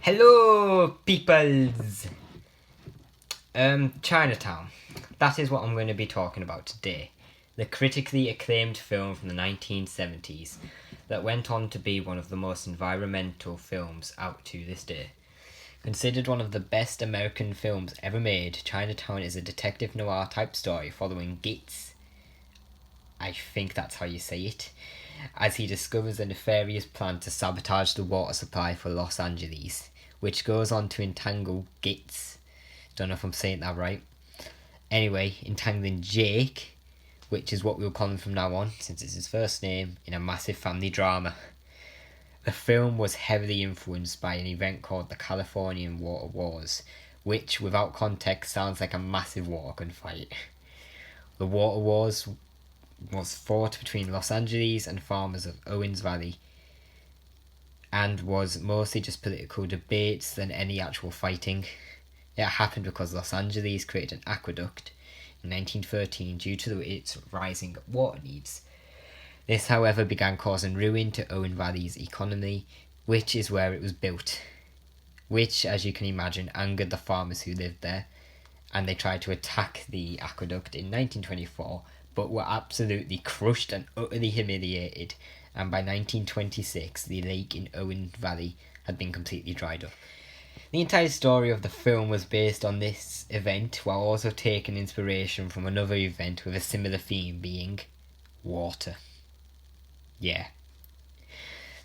Hello, peoples! Chinatown. That is what I'm going to be talking about today. The critically acclaimed film from the 1970s that went on to be one of the most environmental films out to this day. Considered one of the best American films ever made, Chinatown is a detective noir type story following Gates, I think that's how you say it, as he discovers a nefarious plan to sabotage the water supply for Los Angeles, which goes on to entangle Gates. Don't know if I'm saying that right. Anyway, entangling Jake, which is what we'll call him from now on, since it's his first name, in a massive family drama. The film was heavily influenced by an event called the Californian Water Wars, which, without context, sounds like a massive water gunfight. The Water Wars was fought between Los Angeles and farmers of Owens Valley, and was mostly just political debates than any actual fighting. It happened because Los Angeles created an aqueduct in 1913 due to its rising water needs. This, however, began causing ruin to Owens Valley's economy, which is where it was built, which, as you can imagine, angered the farmers who lived there, and they tried to attack the aqueduct in 1924, but were absolutely crushed and utterly humiliated, and by 1926 the lake in Owens Valley had been completely dried up. The entire story of the film was based on this event, while also taking inspiration from another event with a similar theme, being water. Yeah.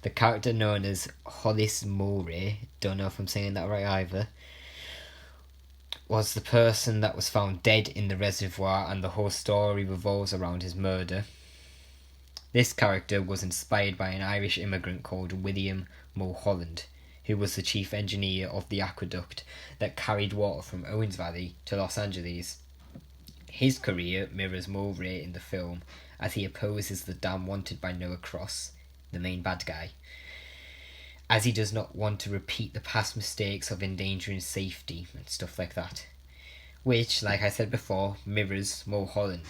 The character known as Hollis Mulray, don't know if I'm saying that right either, was the person that was found dead in the reservoir, and the whole story revolves around his murder. This character was inspired by an Irish immigrant called William Mulholland, who was the chief engineer of the aqueduct that carried water from Owens Valley to Los Angeles. His career mirrors Mulray in the film, as he opposes the dam wanted by Noah Cross, the main bad guy, as he does not want to repeat the past mistakes of endangering safety and stuff like that, which, like I said before, mirrors Mulholland,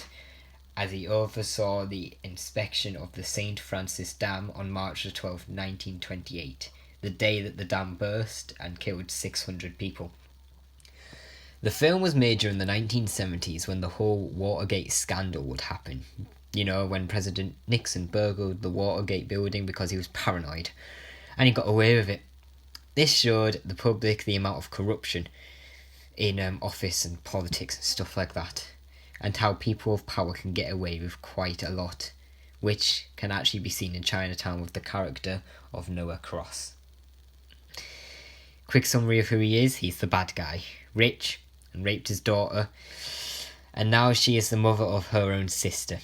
as he oversaw the inspection of the St. Francis Dam on March 12, 1928, the day that the dam burst and killed 600 people. The film was made during the 1970s when the whole Watergate scandal would happen. You know, when President Nixon burgled the Watergate building because he was paranoid, and he got away with it. This showed the public the amount of corruption in office and politics and stuff like that, and how people of power can get away with quite a lot, which can actually be seen in Chinatown with the character of Noah Cross. Quick summary of who he is: he's the bad guy, rich, and raped his daughter, and now she is the mother of her own sister.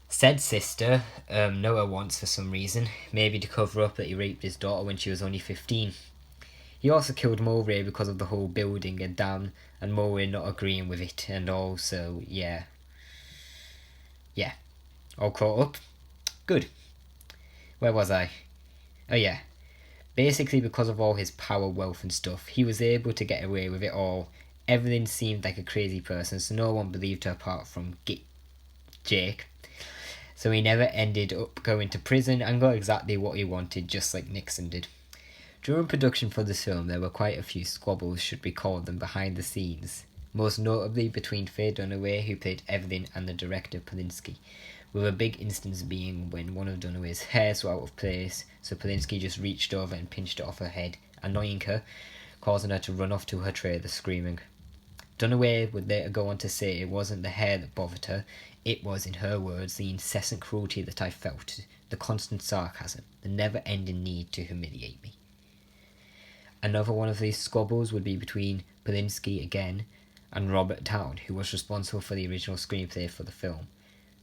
Said sister, Noah wants for some reason, maybe to cover up that he raped his daughter when she was only 15. He also killed Mulray because of the whole building a dam and Mulray not agreeing with it, and also, yeah. All caught up? Good. Where was I? Oh yeah. Basically, because of all his power, wealth and stuff, he was able to get away with it all. Everything seemed like a crazy person, so no one believed her apart from Jake. So he never ended up going to prison and got exactly what he wanted, just like Nixon did. During production for this film, there were quite a few squabbles, should we call them, behind the scenes, most notably between Faye Dunaway, who played Evelyn, and the director Polinsky, with a big instance being when one of Dunaway's hairs were out of place, so Polinsky just reached over and pinched it off her head, annoying her, causing her to run off to her trailer screaming. Dunaway would later go on to say it wasn't the hair that bothered her, it was, in her words, the incessant cruelty that I felt, the constant sarcasm, the never-ending need to humiliate me. Another one of these squabbles would be between Polinsky again and Robert Towne, who was responsible for the original screenplay for the film.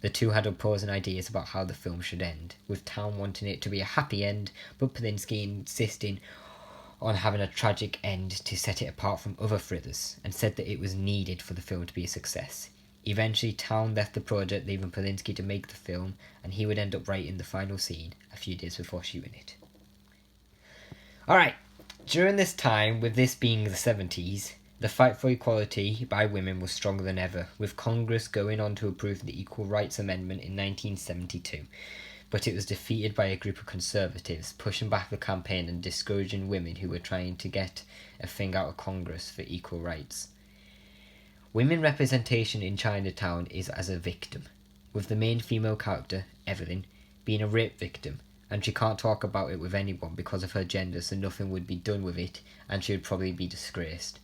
The two had opposing ideas about how the film should end, with Towne wanting it to be a happy end, but Polinsky insisting on having a tragic end to set it apart from other thrillers, and said that it was needed for the film to be a success. Eventually, Towne left the project, leaving Polinsky to make the film, and he would end up writing the final scene a few days before shooting it. Alright, during this time, with this being the 70s, the fight for equality by women was stronger than ever, with Congress going on to approve the Equal Rights Amendment in 1972. but it was defeated by a group of conservatives pushing back the campaign and discouraging women who were trying to get a thing out of Congress for equal rights. Women representation in Chinatown is as a victim, with the main female character, Evelyn, being a rape victim, and she can't talk about it with anyone because of her gender, so nothing would be done with it, and she would probably be disgraced.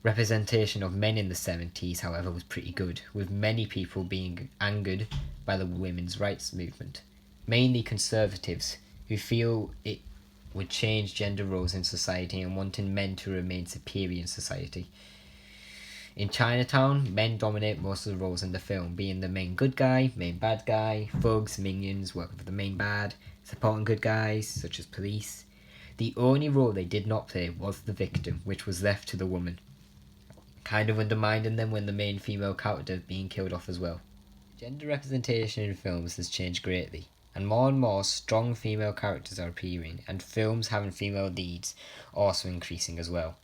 Representation of men in the 70s, however, was pretty good, with many people being angered by the women's rights movement, mainly conservatives who feel it would change gender roles in society and wanting men to remain superior in society. In Chinatown, men dominate most of the roles in the film, being the main good guy, main bad guy, thugs, minions working for the main bad, supporting good guys such as police. The only role they did not play was the victim, which was left to the woman, kind of undermining them when the main female character being killed off as well. Gender representation in films has changed greatly, and more strong female characters are appearing, and films having female leads also increasing as well.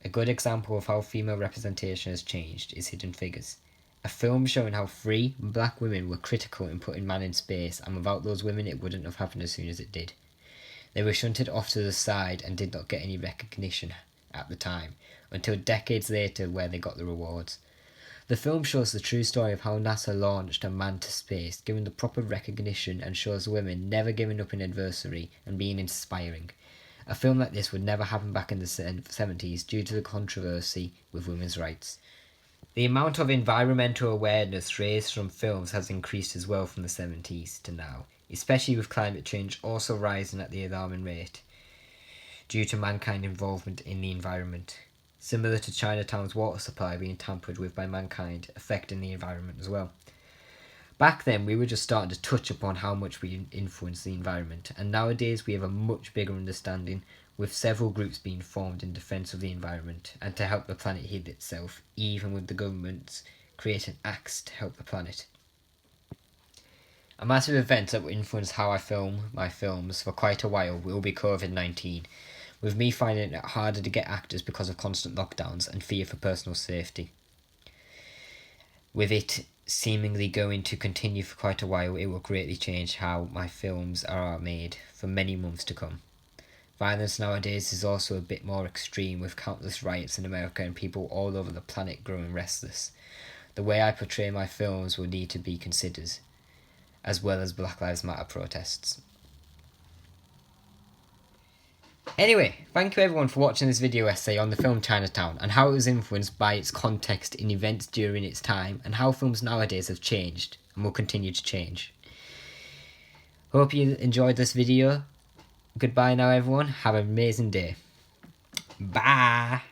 A good example of how female representation has changed is Hidden Figures, a film showing how free black women were critical in putting man in space, and without those women it wouldn't have happened as soon as it did. They were shunted off to the side and did not get any recognition at the time, until decades later where they got the rewards. The film shows the true story of how NASA launched a man to space, given the proper recognition, and shows women never giving up in adversity and being inspiring. A film like this would never happen back in the 70s due to the controversy with women's rights. The amount of environmental awareness raised from films has increased as well from the 70s to now, especially with climate change also rising at the alarming rate due to mankind's involvement in the environment, similar to Chinatown's water supply being tampered with by mankind, affecting the environment as well. Back then, we were just starting to touch upon how much we influence the environment, and nowadays we have a much bigger understanding, with several groups being formed in defence of the environment and to help the planet heal itself, even with the governments creating acts to help the planet. A massive event that will influence how I film my films for quite a while will be COVID-19, with me finding it harder to get actors because of constant lockdowns and fear for personal safety. With it seemingly going to continue for quite a while, it will greatly change how my films are made for many months to come. Violence nowadays is also a bit more extreme, with countless riots in America and people all over the planet growing restless. The way I portray my films will need to be considered, as well as Black Lives Matter protests. Anyway, thank you everyone for watching this video essay on the film Chinatown and how it was influenced by its context in events during its time, and how films nowadays have changed and will continue to change. Hope you enjoyed this video. Goodbye now everyone, have an amazing day. Bye!